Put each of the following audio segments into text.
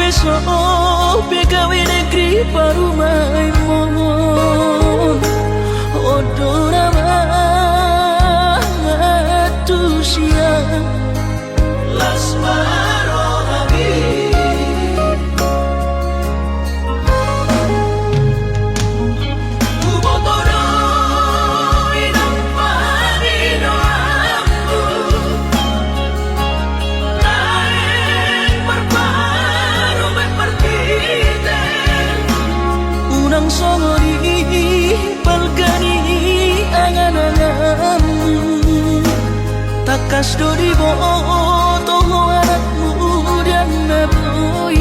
besok begawe negeri parumai mohon odora matusia lasmaro habib Songori palgani angan-anganmu takas dori boto anakmu dan naboy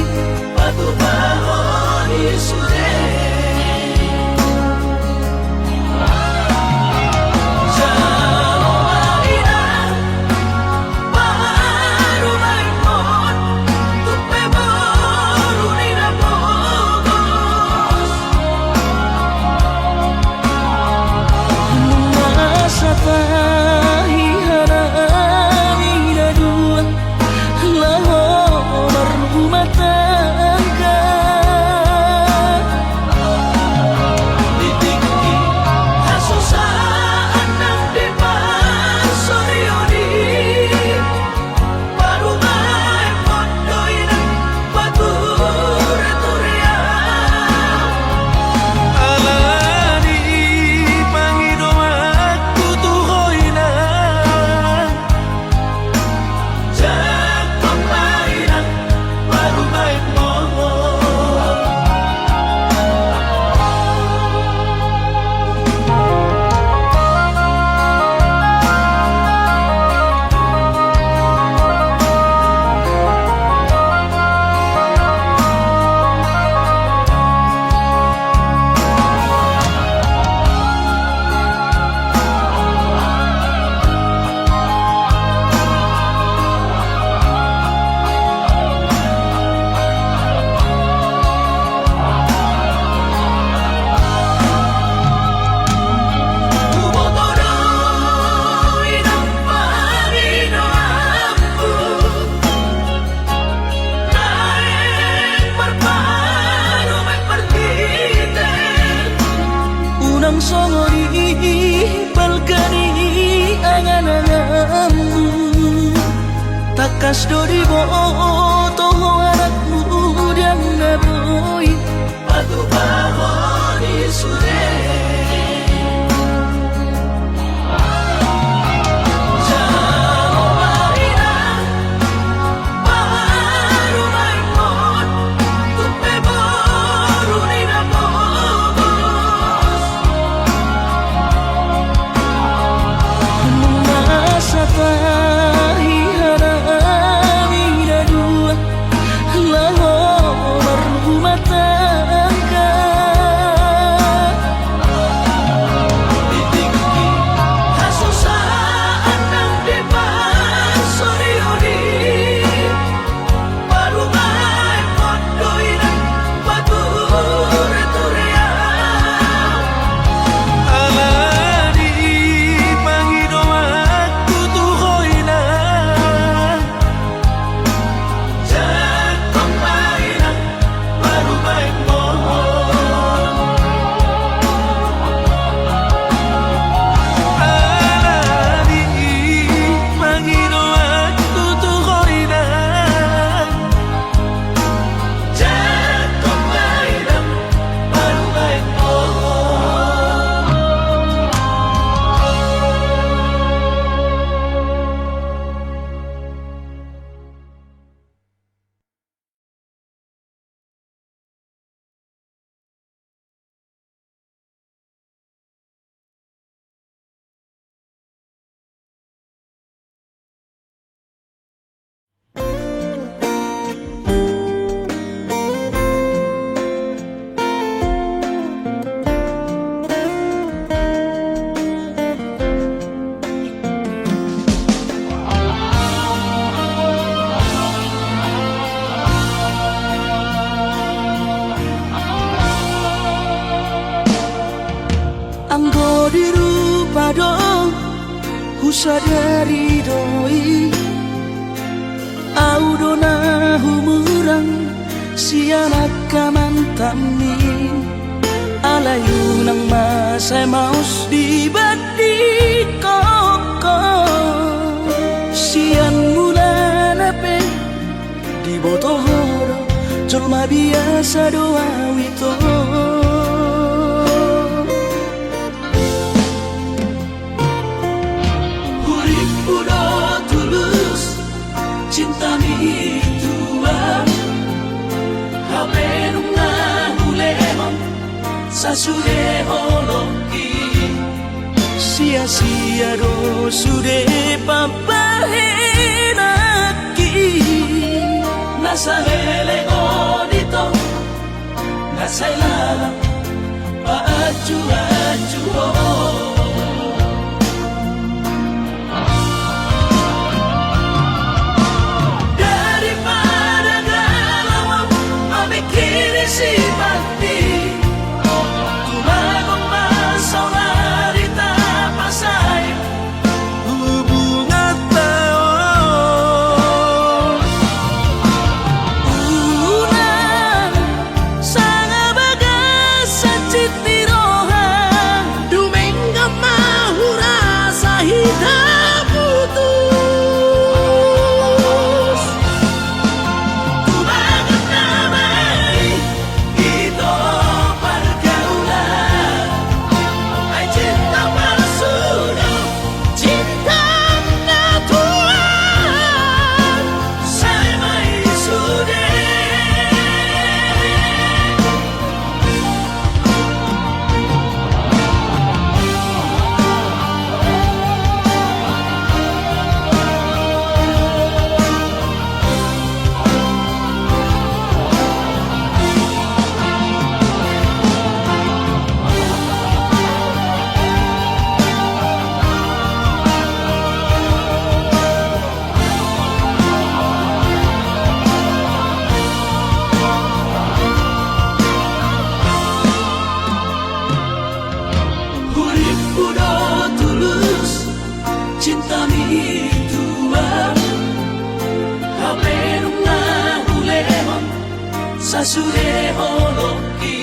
patu bahoni sure songori balgani angan-anganmu takas dori boto anakmu dan naboy patu bahoni sure Sadari doi Audona humurang Saya maus dibati koko sian mulan ape di botohoro culma biasa doa wito urip udah tulus cinta mi tuan hape nunga hulemon sasude holoki sia-sia do sude papahenaki nasa hele odito nasa ilala paaju-aju daripada galau memikiri si mati cinta mi tuan hape nunga hulemon sasude holoki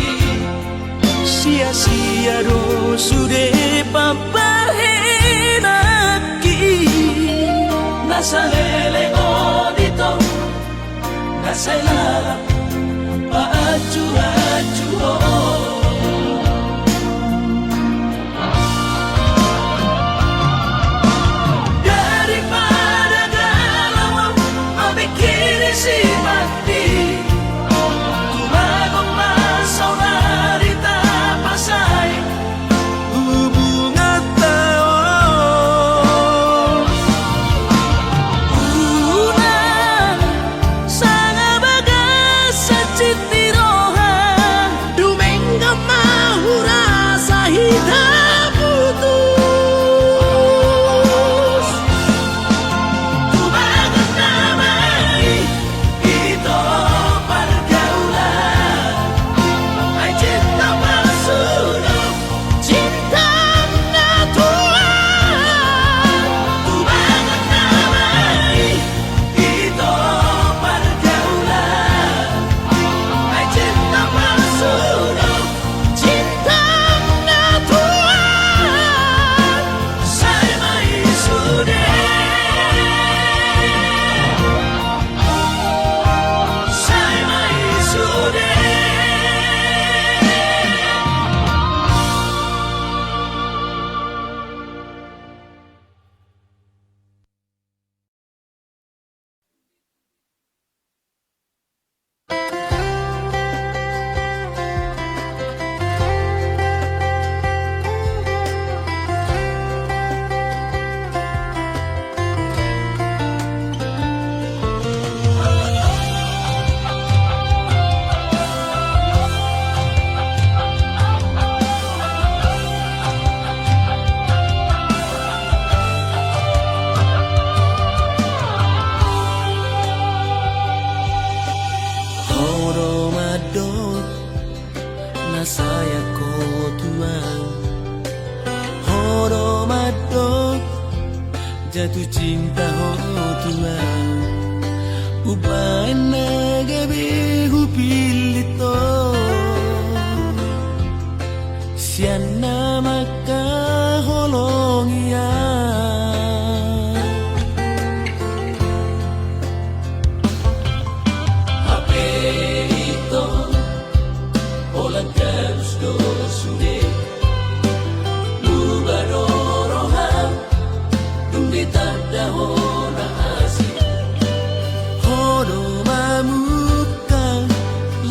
sia-sia do sude papahenaki nasa hele odito nasa ilala paaju-aju si mati tumagong masaunari tapasay hubungan tao una sa nga baga sa chitirohan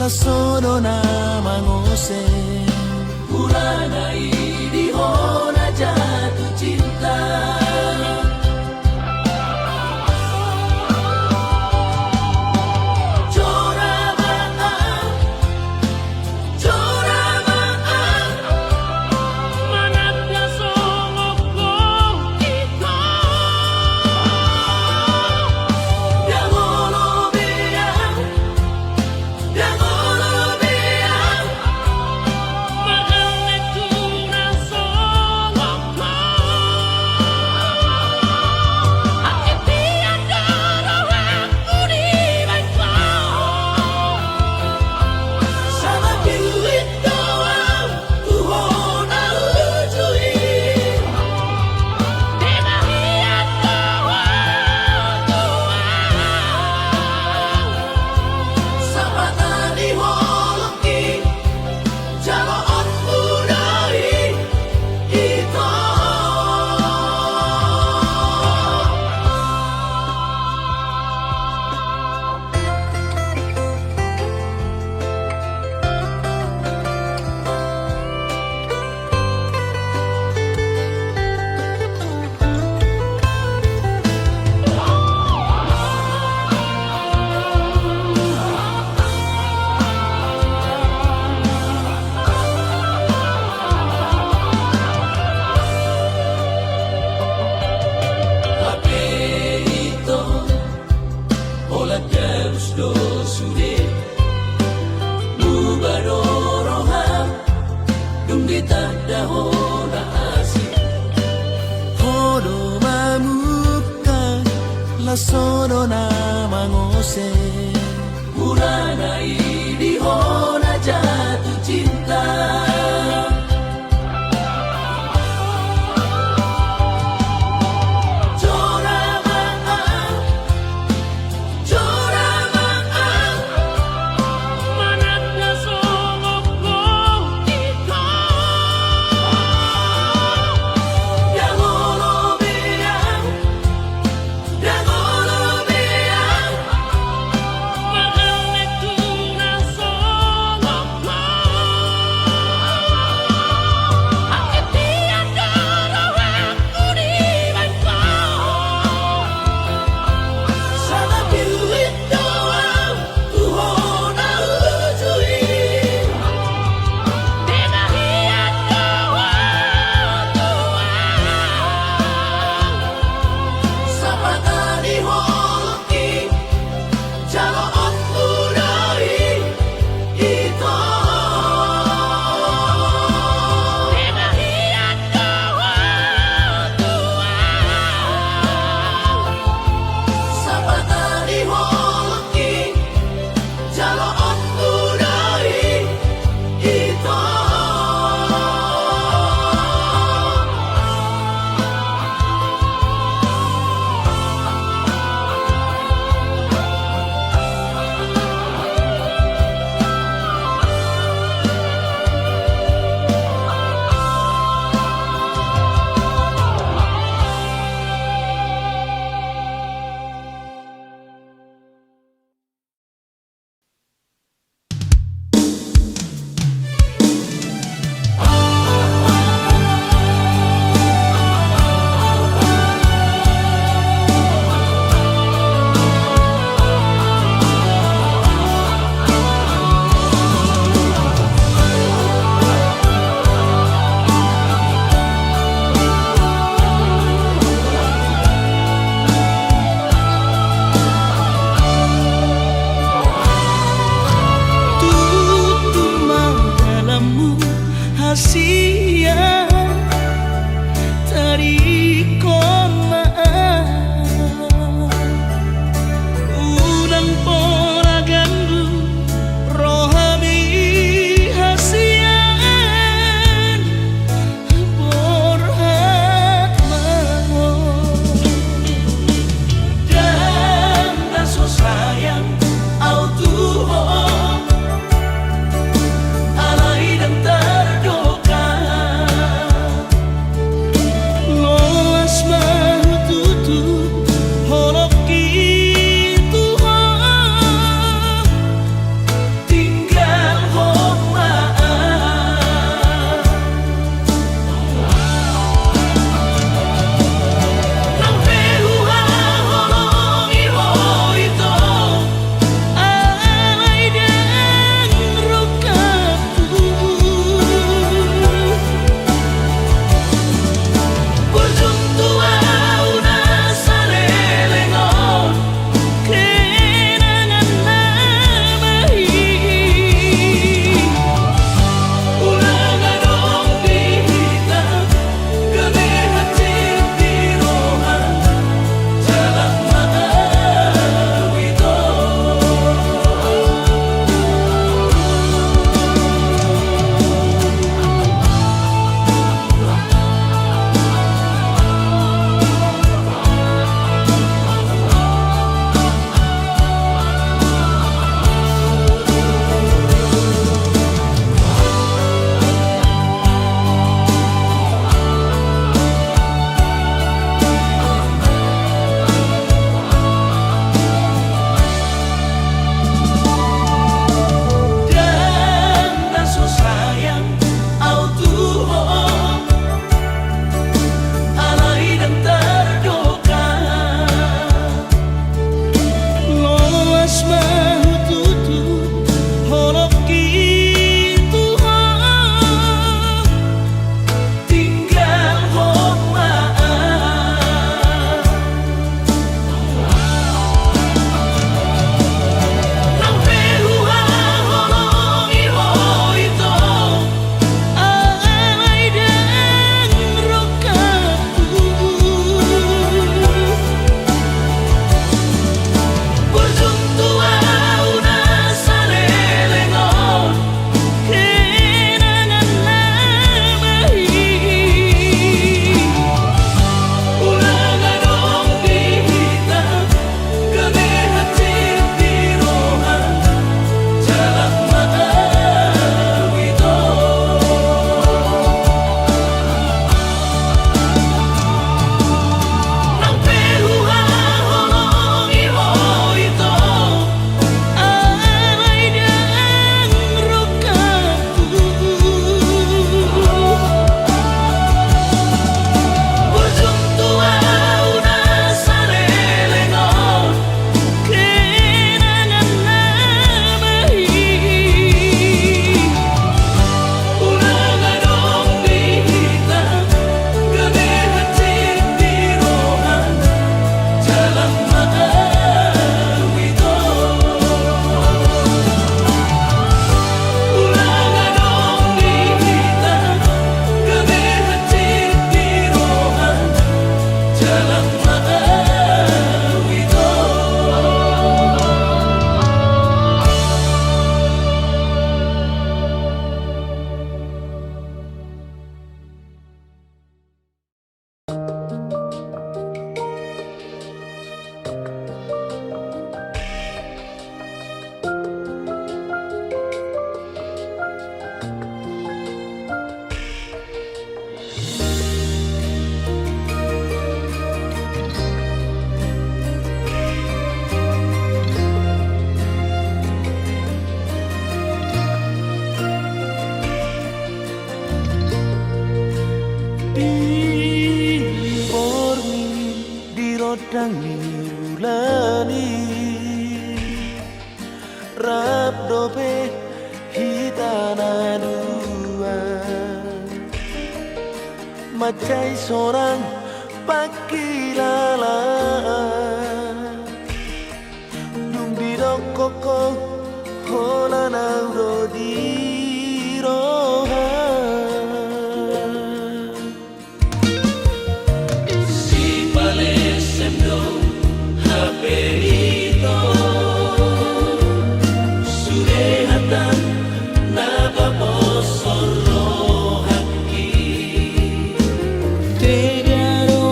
sono namang Jose. Mula na iniho na jatuh cinta. Sono namang Jose. Mula na iniho na jatuh cinta. ni rap dope hitana dua macai seorang pakilala dung bidok koko hola nauro diroha si pale semdo haperito surehatan nababosoro haki tegaro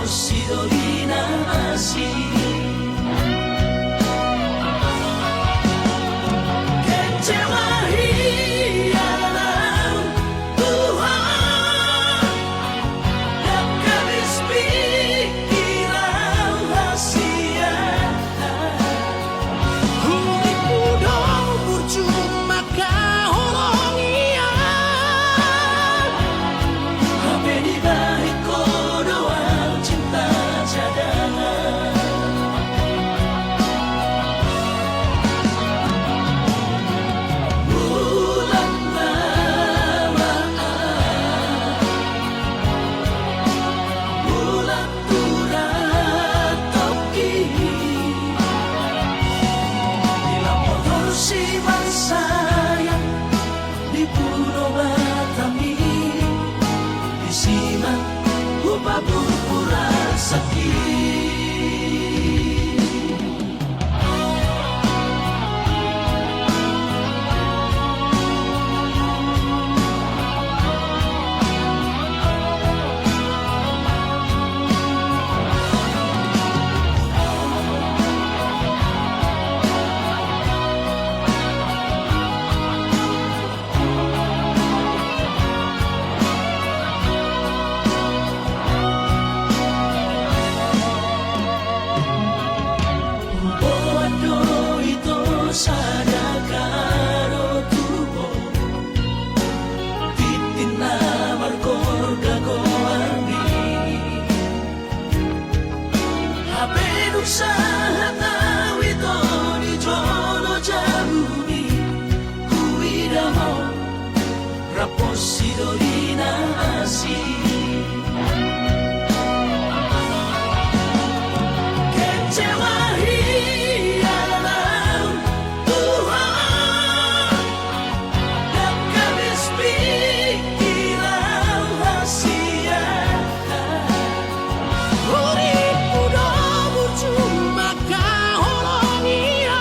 rapos sidoli na asin. Kecewa hilang Tuhan, dan habis pikiran rahasia. Huli muda percuma kahorong iya. Apa di balik kodoan cinta cadangan. Bulan lamaan, bulan turat toki. Dilampor si sayang di Pulau Batami, disimak upah pura sakit. Bodo itu sadakaro tubo, titina markor gagoani. Habe usaha tawito di jono jamuni, kuida mau rapos sidoli na asin. Kecewa hilang Tuhan, dan habis pikiran rahasia. Huli muda percuma kahorong iya.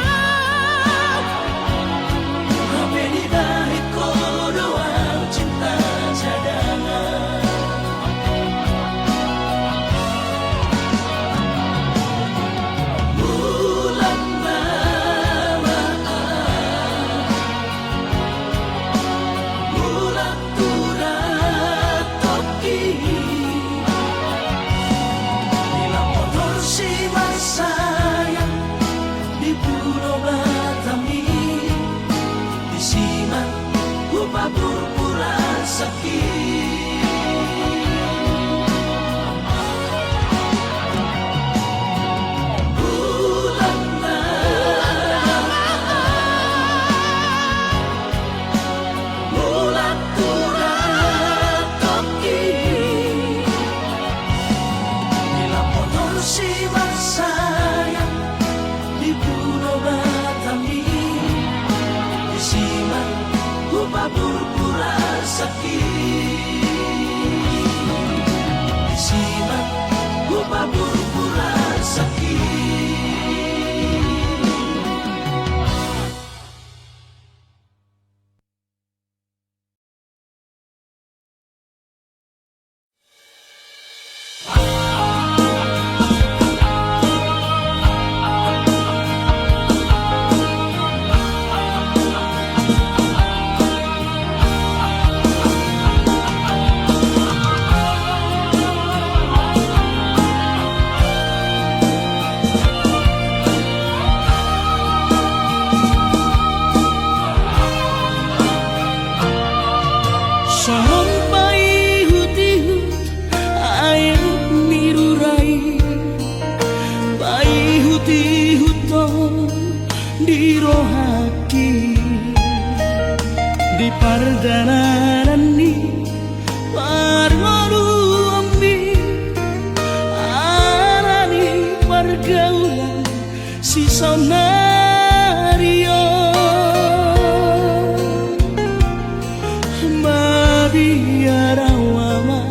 Apa di balik kodoan cinta cadangan. Bulan lamaan, bulan turat toki. Dilampor si sayang di Pulau Batami, disimak upah pura sakit. Bulan lamaan, bulan turat toki. Dilampor si sayang di Pulau Batami, disimak upah pura sakit. Disimak upah pura sakit. Sampai hut-hut air mirurai, bai hut-huton di rohaki, di pardana ni parmalu ambi, arani pergaulan si sonario. Biarawama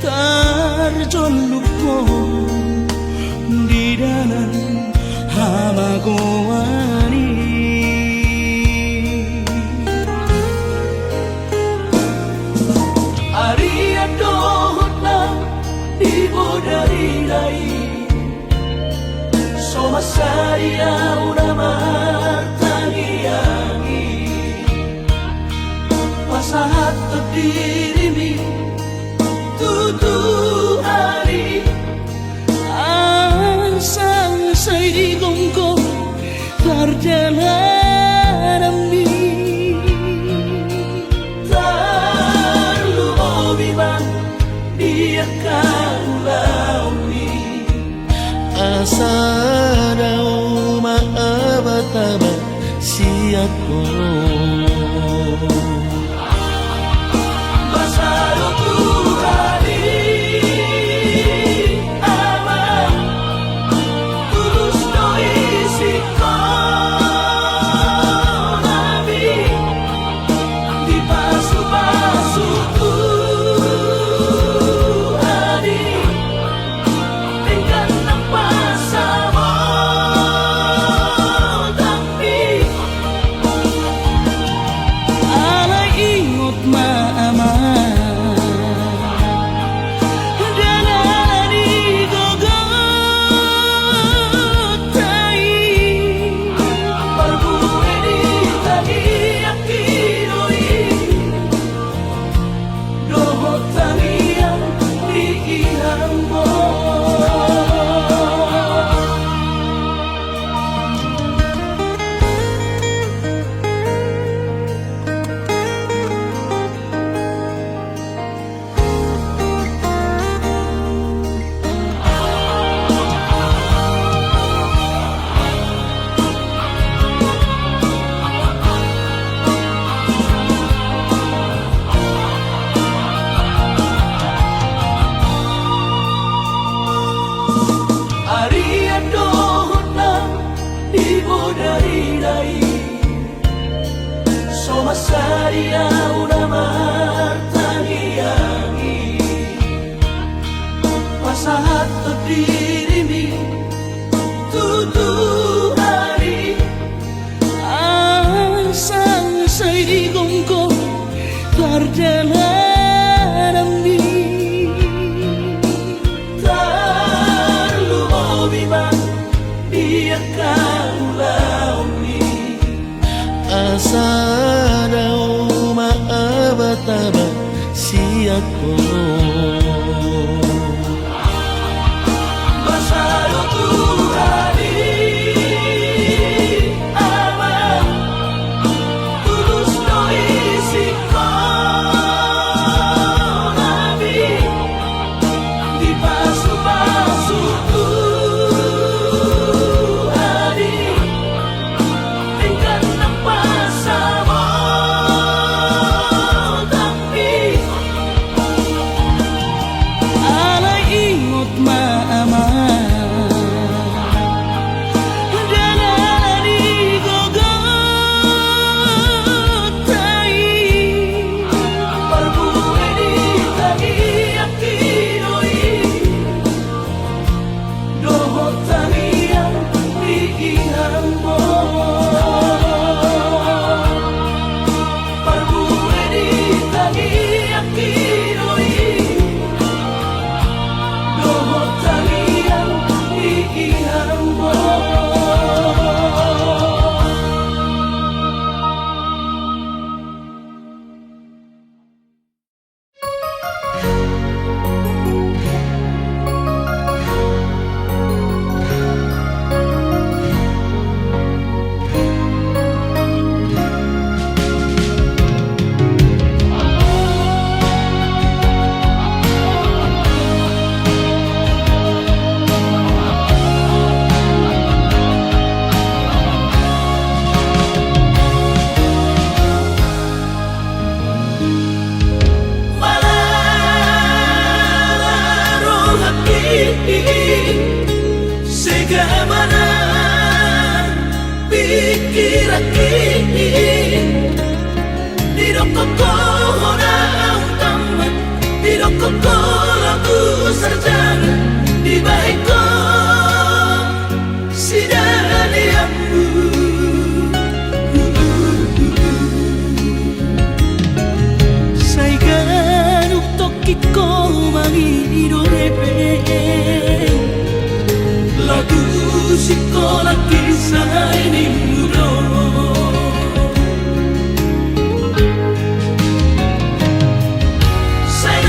tarjoluko di dalam hamagoani. saria una martangiangi pasahat dirimi tutu hari asang say gongko perjalanan mi terlalu biman biarkan launi asa daw maabataba siat ko Basalo Tuhani ama tulus no isi ko nabi di pasu-pasu Tuhani tinggal ng pasamo tapi alay ingot maama dalani gogotay Barbuhe di tani akinoy Dohot tangiang diihang mo Arian dohot na ibo dari dai Somasaria una martangiangi Pasahat dirimi tutu hari asang say gongko perjalanan mi Terlalu biman biarkan launi asa daw maabataba siat ko Basalo Tuhani ama tulus no isi ko nabi di pasu-pasu Tuhani tinggal ng pasamo tapi alay ingot maama dalani gogotay Barbuhe di tani akinoy Dohot tangiang diihang mo Barbuhe di tani akinoy Dohot tangiang diihang mo Segamana pikir akin Dirokoko na ang tamat Dirokoko lagu sarjana Di baik ko sidaliamu say ganuk tokit ko mangido repe Lagu siko tolak kisah ini mudah. Sayang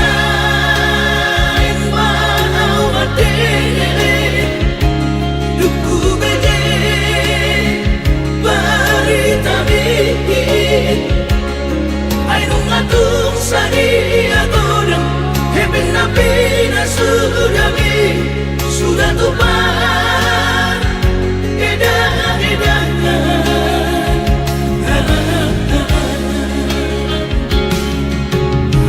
mau adele duku bede barita bihi ai nung atung sari agodang heben nabi na sudami sudah tumpah edah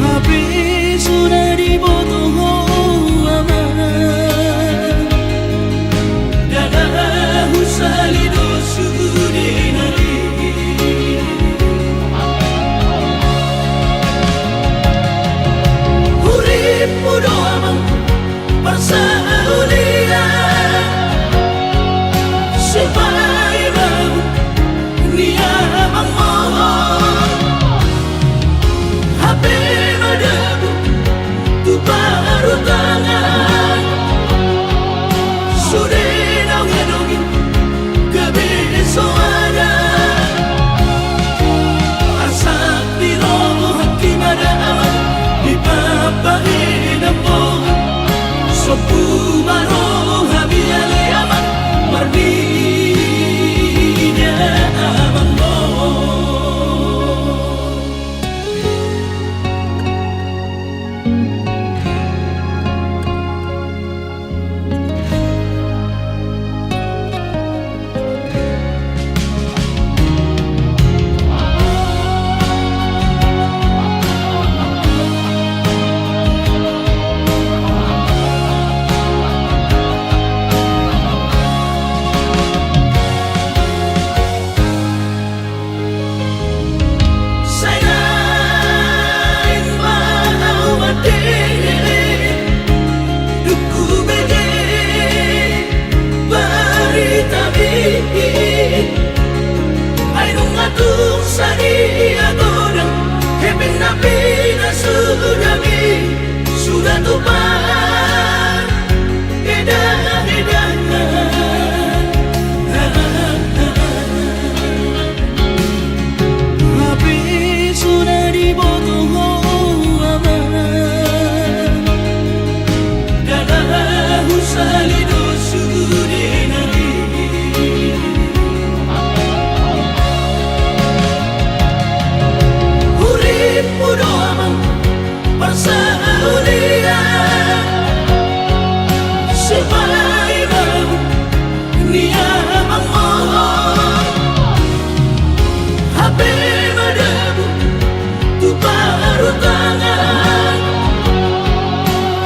Habis sudah dibotoh aman dadah usalido sudinari urip mudo amang persaulia supaya mau niamang mohon HP madabu tu baru tangan sudah nongin kebesoaran asak di roh hakim ada aman di papahin ampun sopu baro habiale aman mardinya aman mo sudah tumpah edah Habis sudah dibotoh aman dadah usalido sudinari urip mudo amang persaulia supaya mau niamang mohon HP madabu tu baru tangan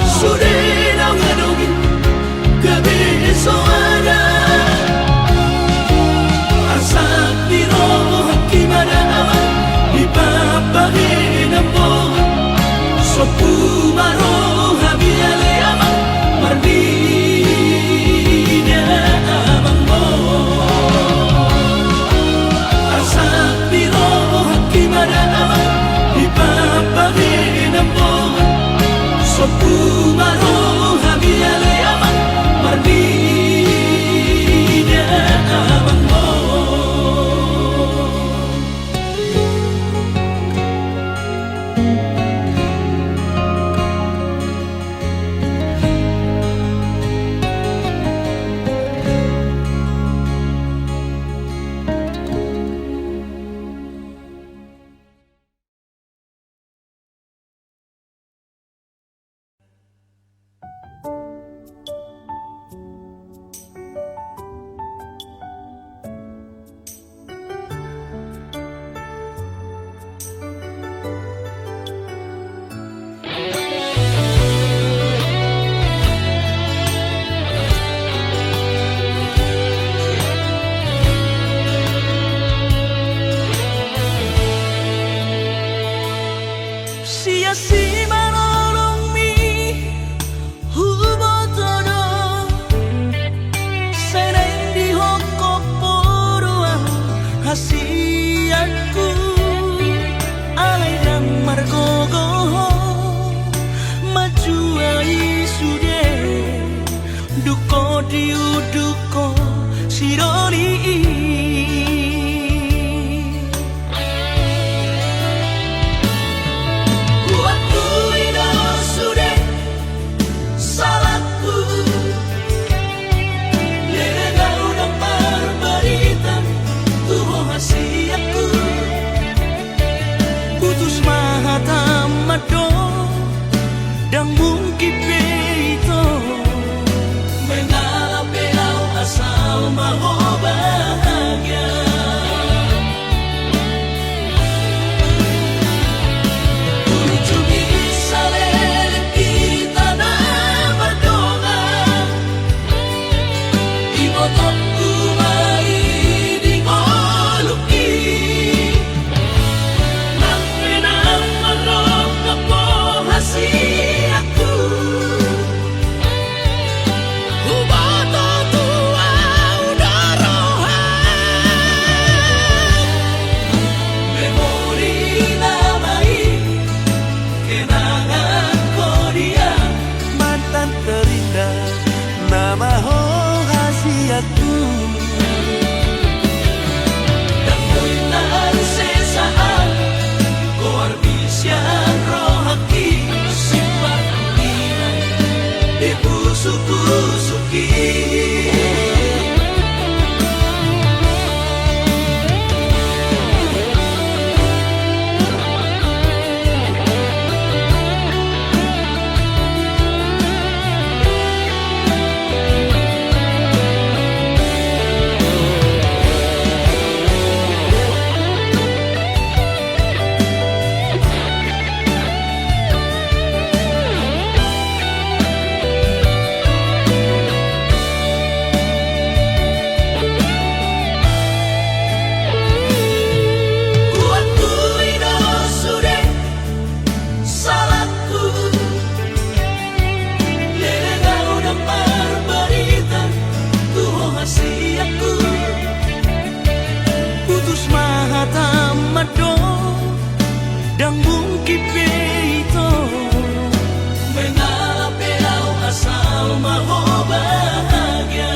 sudah nongin kebesoaran asak di roh hakim ada aman di papahin ampun sopu baro habiale aman mardinya aman mo asak di roh hakim ada aman di papahin ampun sopu baro habiale aman mardinya aman mo 城にKuakui sudah salahku. Legal udah berbaritan tuh hasiatku. putus mata mado dan mungkin itu Mengalah belau asal mau bahagia. Kunjungi salele kita na berdoa. Ibotokku mai di ngoluki. Nang penang marok kapo hasiatku. Hubato tua udah rohan. Memori namai kenangan Korea. mantan terindah nama hasiatku Dan muitan sesaat Koar bisian rohaki. Simpan nilai di busuk-busuki. Kuakui sudah salahku. Legal udah berbaritan tuh hasiatku. putus mata mado dan mungkin itu Mengalah belau asal mau bahagia.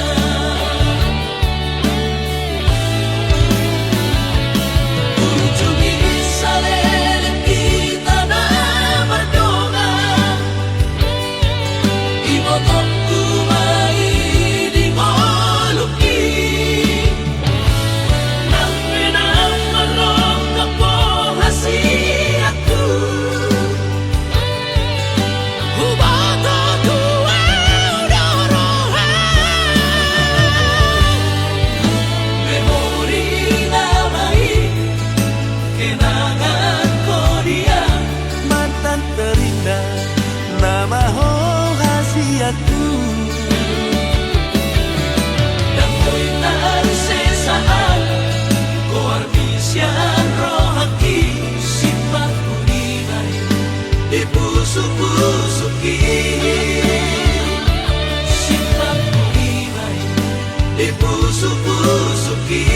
Kunjungi salele kita na berdoa. Ibotokku mai di ngoluki. Nang penang marok kapo hasiatku. Hubato tua udah rohan. Memori namai kenangan Korea. mantan terindah nama hasiatku Dan muitan sesaat Koar bisian rohaki. Simpan nilai di busuk-busuki. Simpan nilai di busuk-busuki.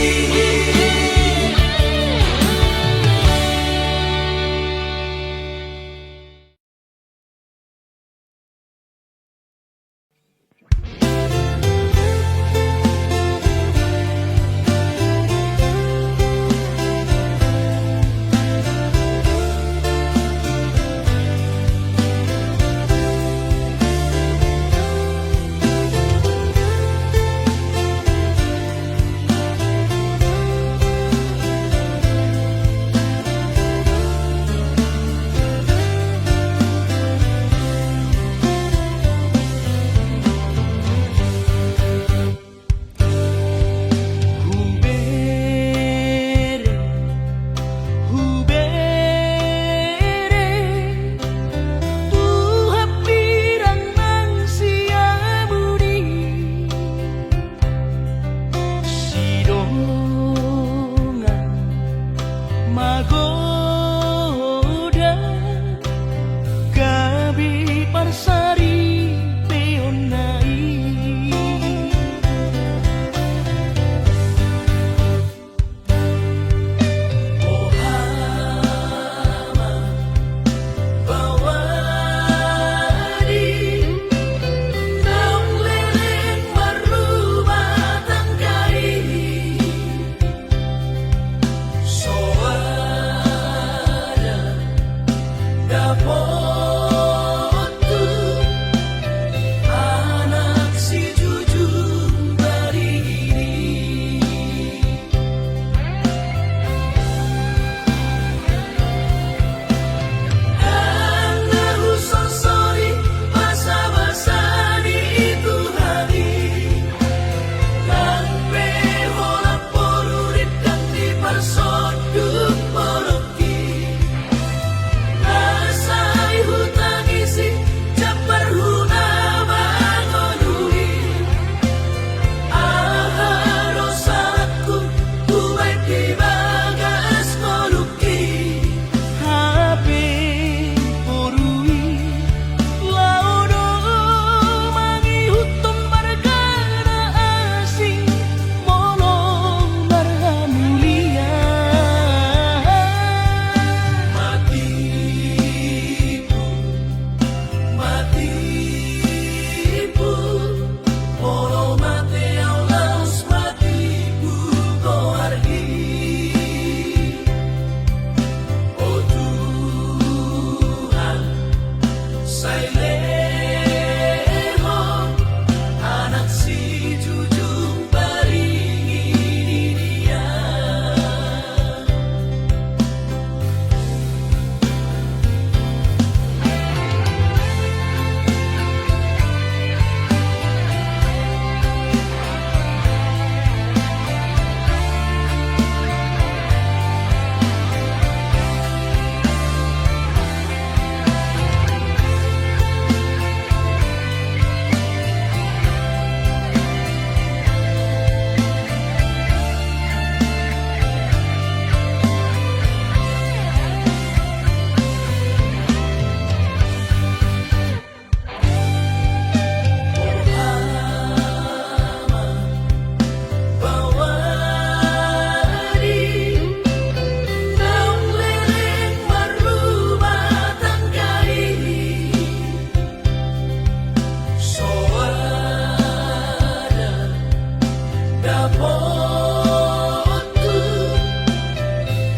Rapotu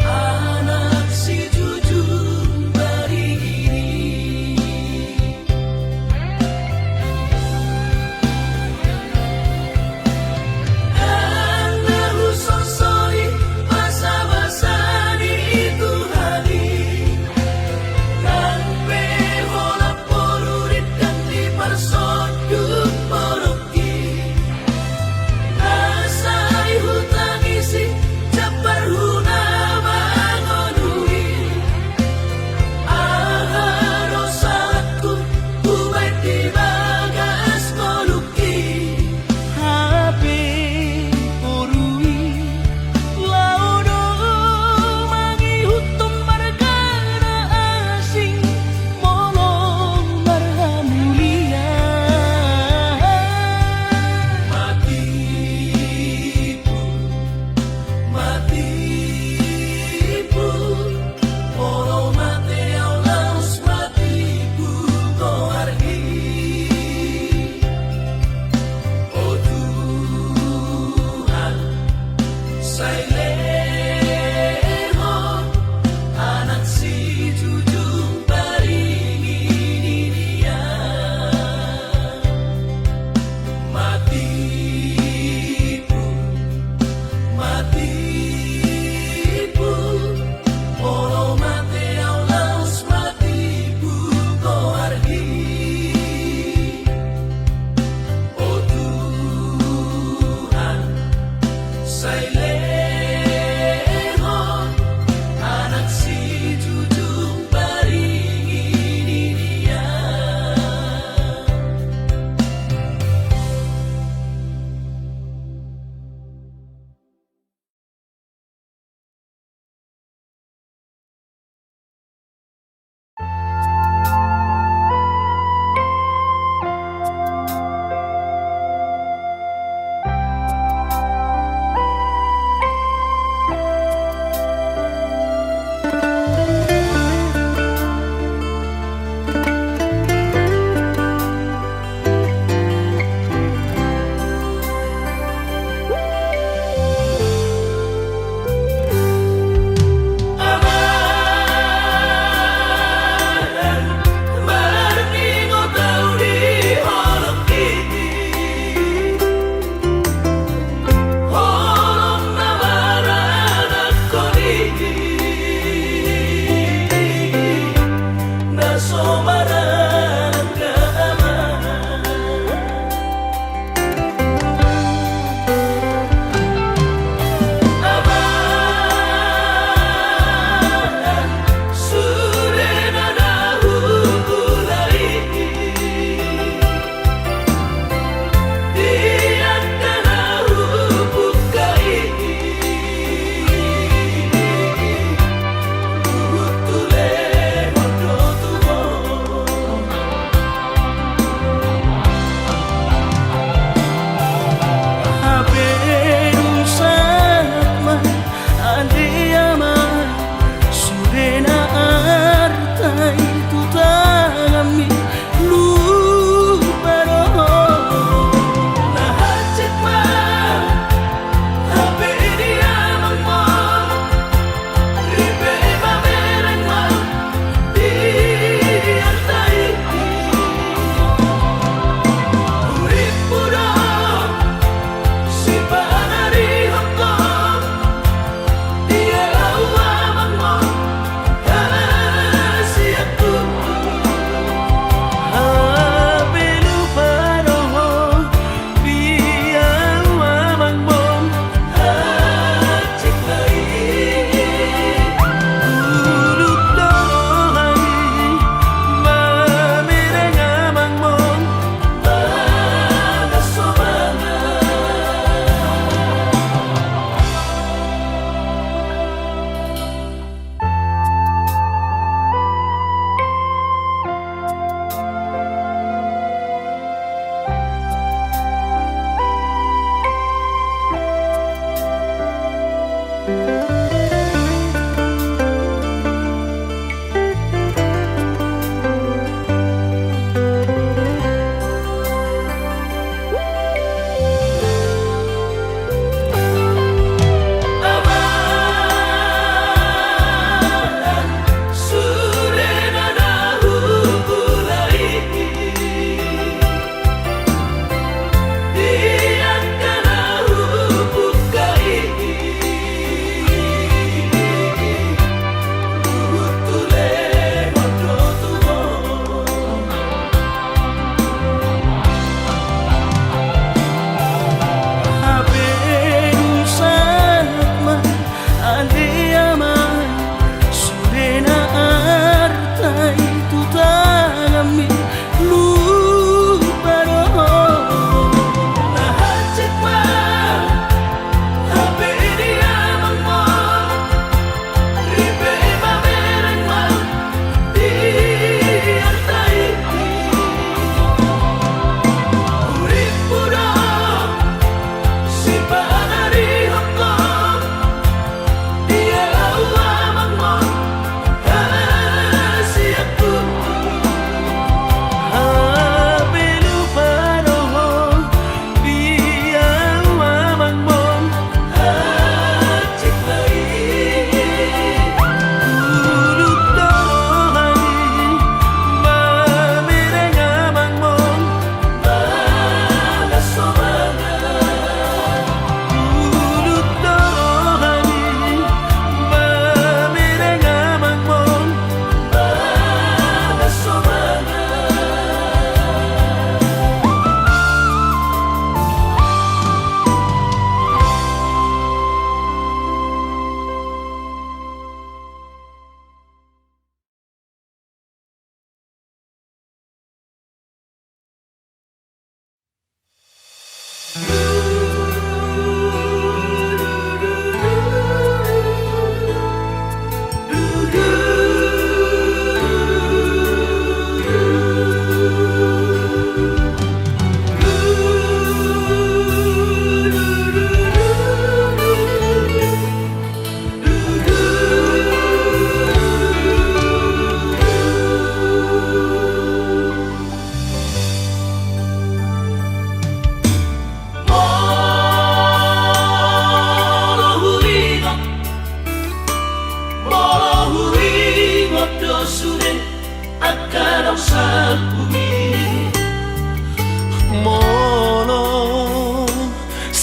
anak si jujur beriri anak usosoi basa-basa di itu hari tanpe hola porurit dan di persoduk poroki asa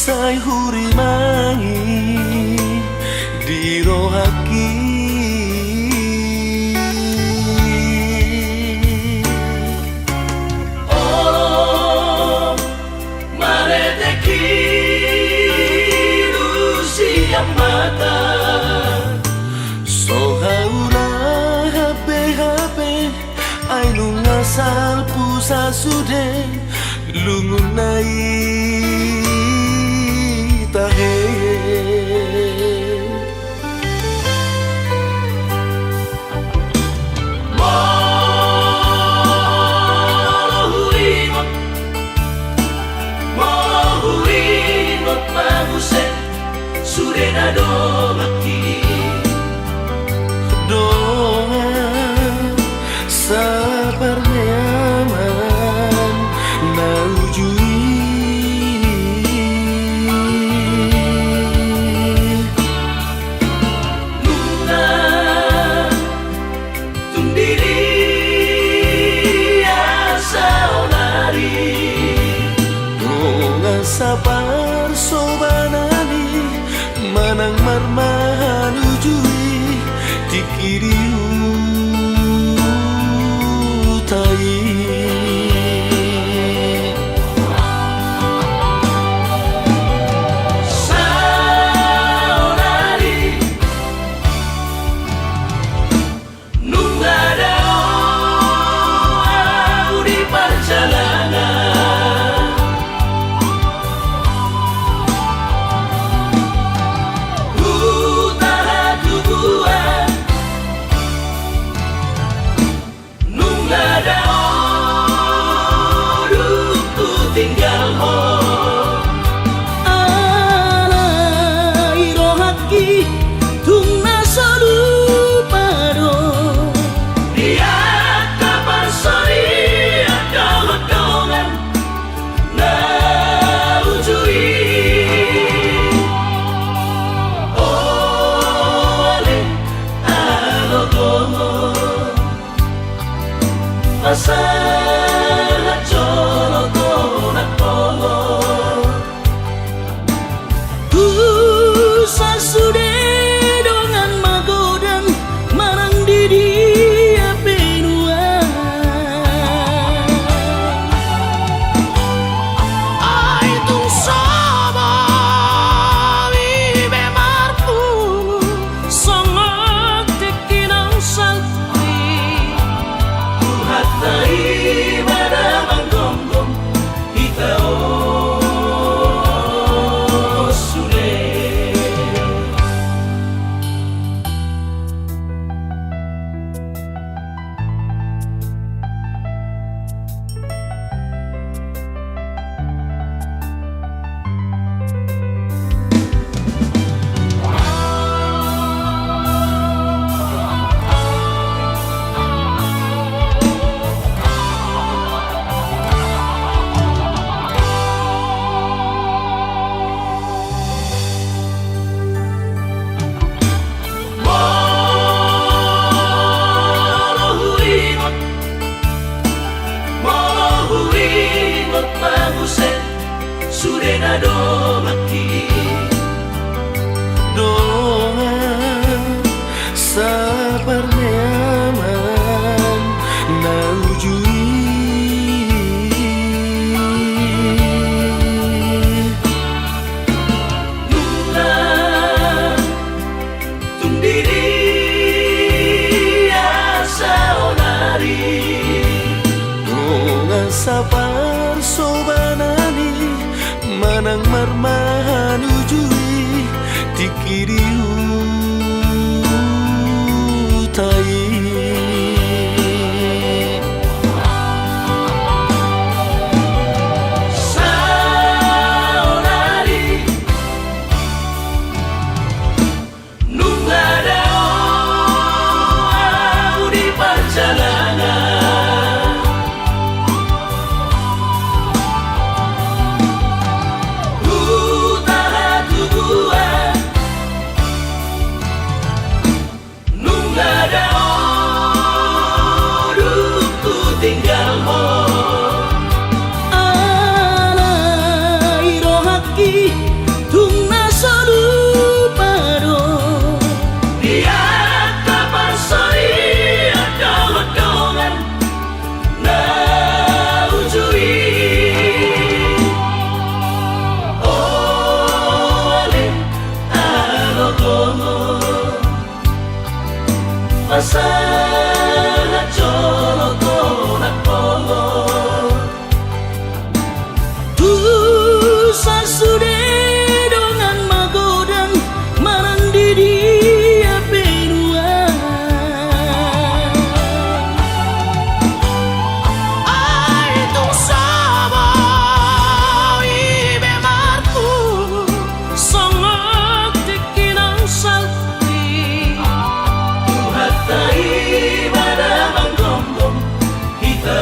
sai hurimangi di rohaki. Oh, mareteki lusia mata. Sohaula habe ai nungasal pusa sude lungunai tahe. Mohuingot maguset surena do maki. Doa sabar nyaman naujui Luna tundiri asa onari. doa sabar sobanani manang marmahan ujui tikiriu tai. Saonari nungada di perjalanan. Utara tubuhan nungada ku tinggal mo. Alai rohaki tungna salupado. Dia kapan sori dohongan na ujui. Ole alogomo masalah jologo nakolo. Pusa sude dongan magodan marang didi benua. Ai tung sama vive marpu sangat tekinang salti. Hatai pada manggonggong kita sude. Mohuingot maguset surena do maki. Doa sabar nyaman naujui Luna tundiri asa onari. doa sabar sobanani manang marmahan ujui Masalah coloko nakolo Tusa sude dengan magodan marang didi benua Ai tung sama ibe marku songok tekinang salti Hatai pada manggombong kita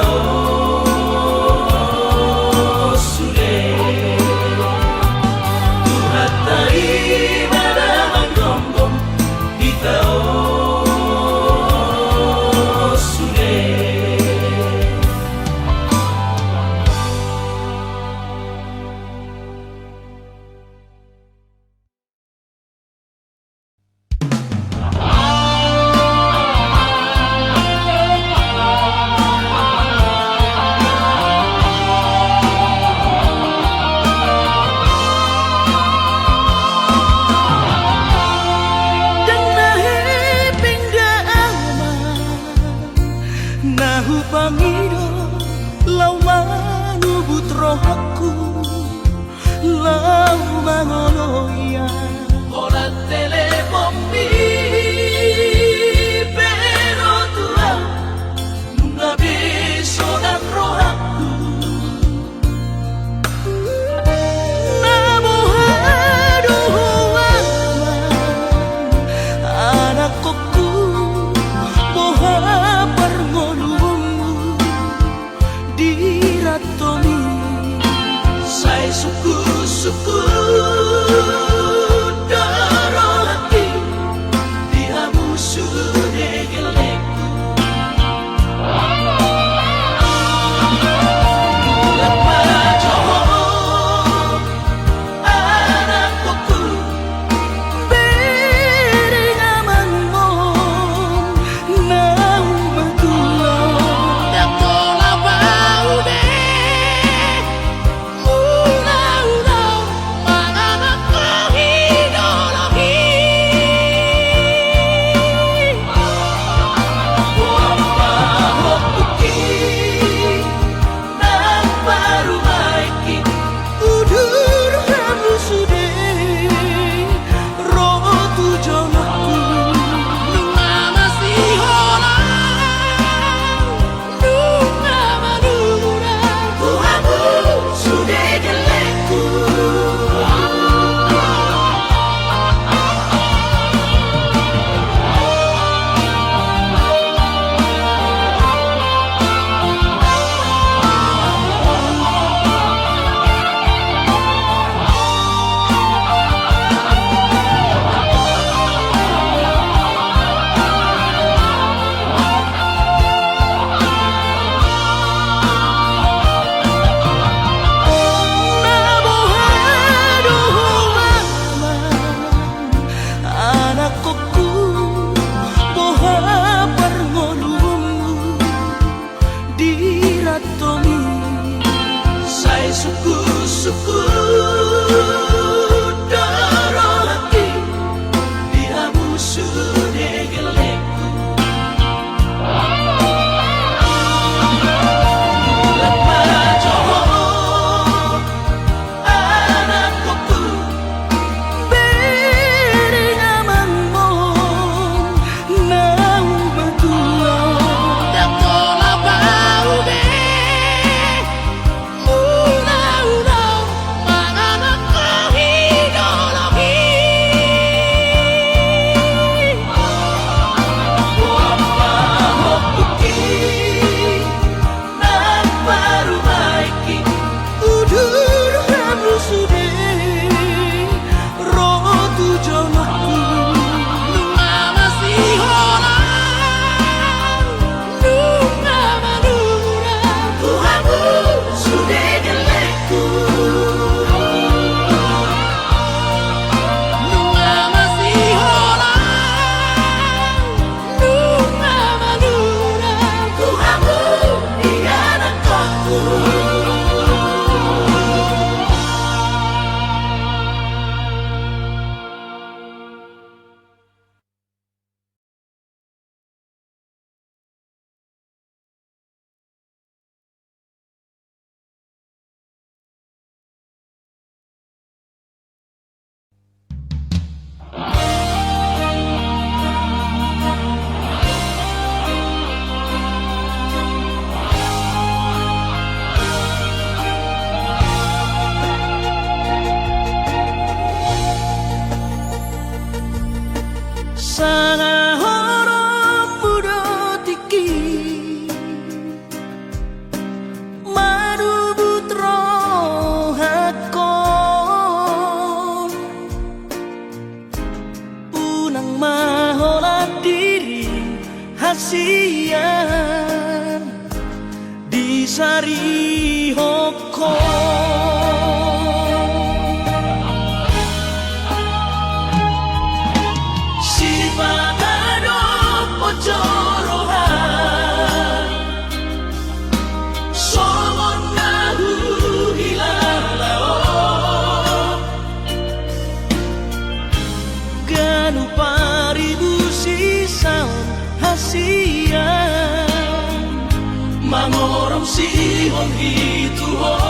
sude Hatai pada manggombong kita sude Dan nahi pingga aman Nahu pangido lau manubut rohaku Lau mangonoya Ora telepon pero tua nunca beso dan rohaku Nabuhadu huwaman Anak koku boha perngolumu Diratomi Sai suku-suku darolaki dihamu sude geleku Lapa joho anak koku Bering aman mo Nau matulog Dakola baude Ulau-ulau manganakku Sana harap muda tiki Madu putra hakon Unang mahola diri hasian Di sari hokon Jorohan Somon nahu hilang laut Ganu paribu sisaun hasian Mangorom sihon hituhon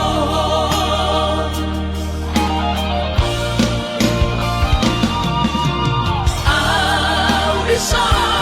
Audisan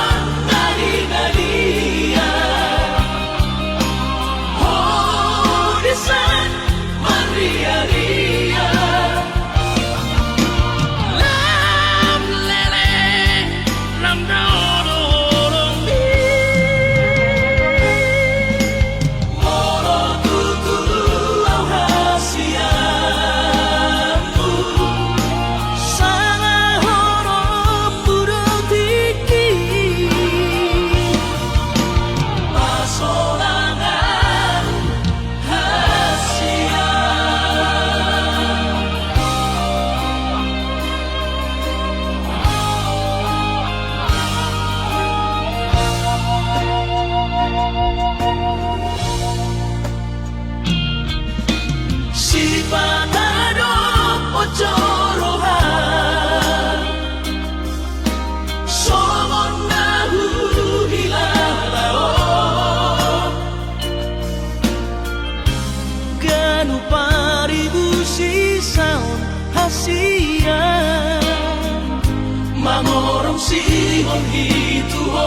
Mangorong sihon hituhon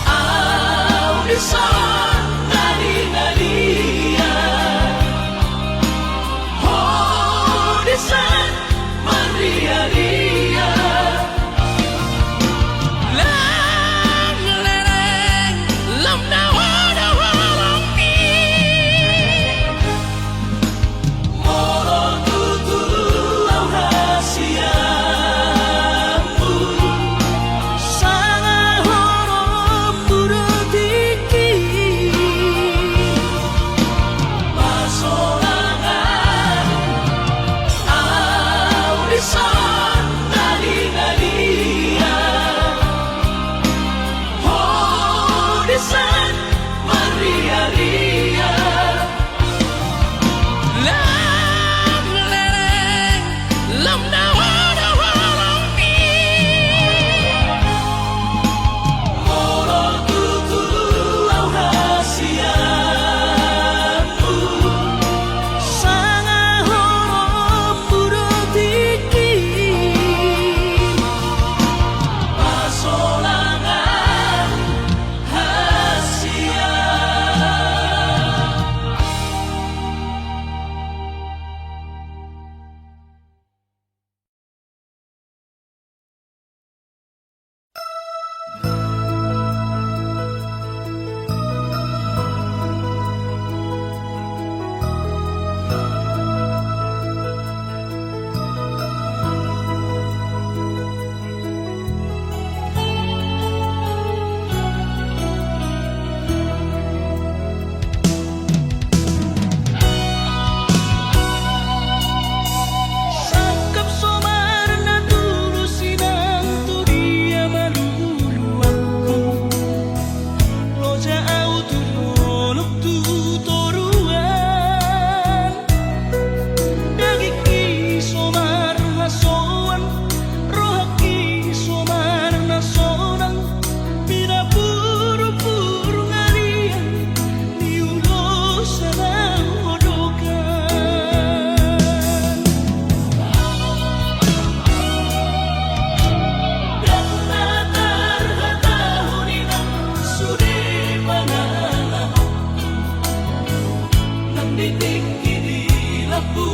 Audisan nadi-nadia Audisan maria-ria Lam lereng lam nawa Titik ini labu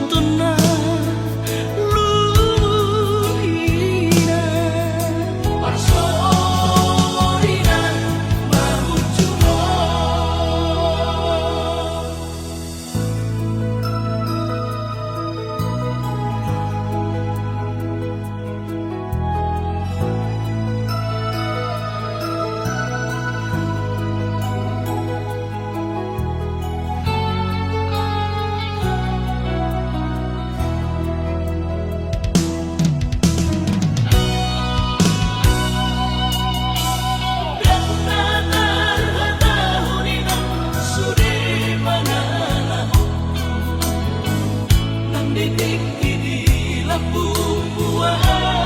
tuna luhina parsorina mahuculo. Didik di lampung buah